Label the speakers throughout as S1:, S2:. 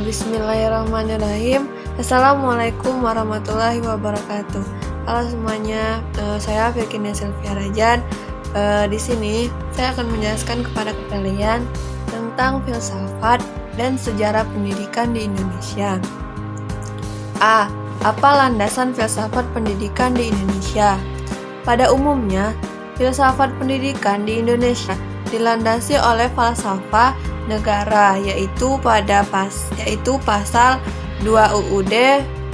S1: Bismillahirrahmanirrahim. Assalamualaikum warahmatullahi wabarakatuh. Halo semuanya, saya Virginia Sylvia Rajan. Di sini saya akan menjelaskan kepada kalian tentang filsafat dan sejarah pendidikan di Indonesia. A. Apa landasan filsafat pendidikan di Indonesia? Pada umumnya, filsafat pendidikan di Indonesia dilandasi oleh falsafah negara, yaitu pasal 2 UUD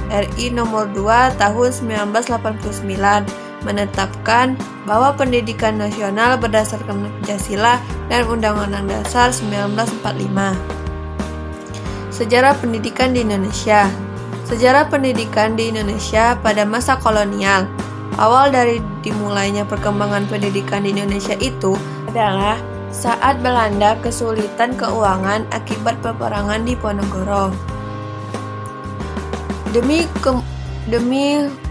S1: RI nomor 2 tahun 1989 menetapkan bahwa pendidikan nasional berdasarkan Pancasila dan Undang-Undang Dasar 1945. Sejarah pendidikan di Indonesia. Sejarah pendidikan di Indonesia pada masa kolonial. Awal dari dimulainya perkembangan pendidikan di Indonesia itu adalah saat Belanda kesulitan keuangan akibat peperangan di Ponorogo. Demi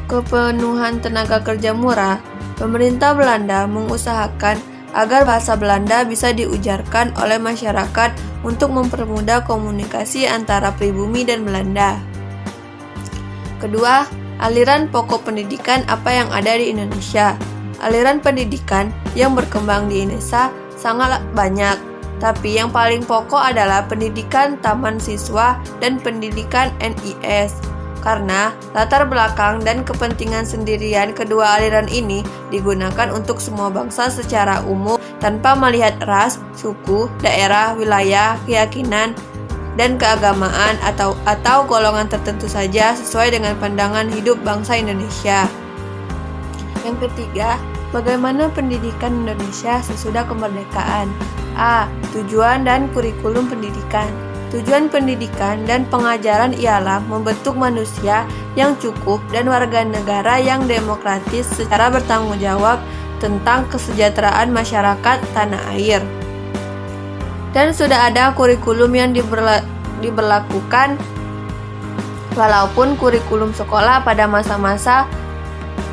S1: kepenuhan tenaga kerja murah, pemerintah Belanda mengusahakan agar bahasa Belanda bisa diujarkan oleh masyarakat untuk mempermudah komunikasi antara pribumi dan Belanda. Kedua, aliran pokok pendidikan apa yang ada di Indonesia. Aliran pendidikan yang berkembang di Indonesia sangat banyak, tapi yang paling pokok adalah pendidikan taman siswa dan pendidikan NIS. Karena latar belakang dan kepentingan sendirian kedua aliran ini digunakan untuk semua bangsa secara umum tanpa melihat ras, suku, daerah, wilayah, keyakinan, dan keagamaan atau golongan tertentu saja sesuai dengan pandangan hidup bangsa Indonesia. Yang ketiga, bagaimana pendidikan Indonesia sesudah kemerdekaan? A. Tujuan dan kurikulum pendidikan. Tujuan pendidikan dan pengajaran ialah membentuk manusia yang cukup dan warga negara yang demokratis secara bertanggung jawab tentang kesejahteraan masyarakat tanah air. Dan sudah ada kurikulum yang diberlakukan, walaupun kurikulum sekolah pada masa-masa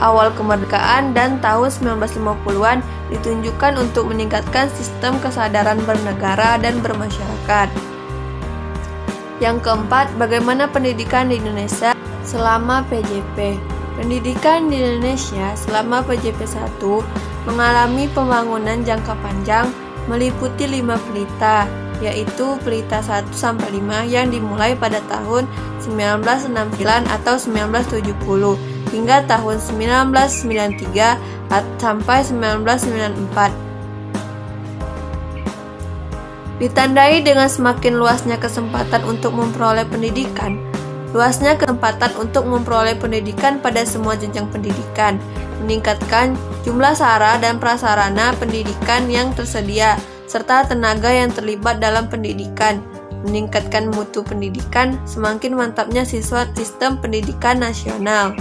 S1: awal kemerdekaan dan tahun 1950-an ditunjukkan untuk meningkatkan sistem kesadaran bernegara dan bermasyarakat. Yang keempat, bagaimana pendidikan di Indonesia selama PJP? Pendidikan di Indonesia selama PJP 1 mengalami pembangunan jangka panjang meliputi 5 pelita, yaitu pelita 1-5 yang dimulai pada tahun 1969 atau 1970 hingga tahun 1993 sampai 1994. Ditandai dengan semakin luasnya kesempatan untuk memperoleh pendidikan. Luasnya kesempatan untuk memperoleh pendidikan pada semua jenjang pendidikan, meningkatkan jumlah sarana dan prasarana pendidikan yang tersedia, serta tenaga yang terlibat dalam pendidikan, meningkatkan mutu pendidikan, semakin mantapnya sistem pendidikan nasional.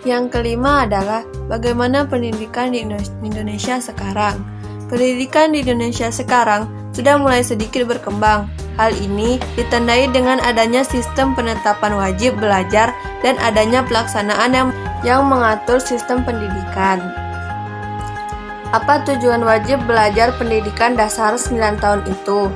S1: Yang kelima adalah bagaimana pendidikan di Indonesia sekarang. Pendidikan di Indonesia sekarang sudah mulai sedikit berkembang. Hal ini ditandai dengan adanya sistem penetapan wajib belajar dan adanya pelaksanaan yang mengatur sistem pendidikan. Apa tujuan wajib belajar pendidikan dasar 9 tahun itu?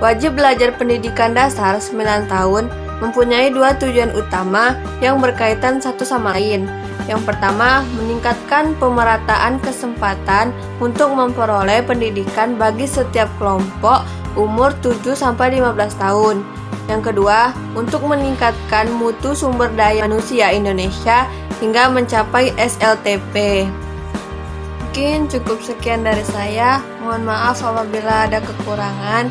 S1: Wajib belajar pendidikan dasar 9 tahun mempunyai 2 tujuan utama yang berkaitan satu sama lain. Yang pertama, meningkatkan pemerataan kesempatan untuk memperoleh pendidikan bagi setiap kelompok umur 7-15 tahun. Yang kedua, untuk meningkatkan mutu sumber daya manusia Indonesia hingga mencapai SLTP. Mungkin cukup sekian dari saya. Mohon maaf apabila ada kekurangan.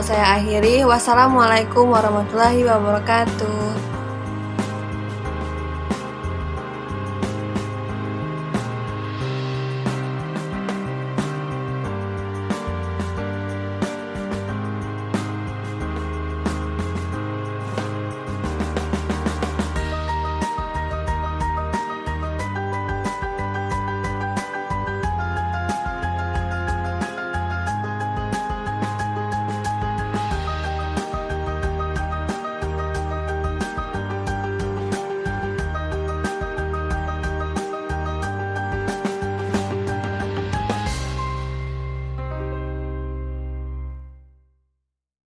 S1: Saya akhiri. Wassalamualaikum warahmatullahi wabarakatuh.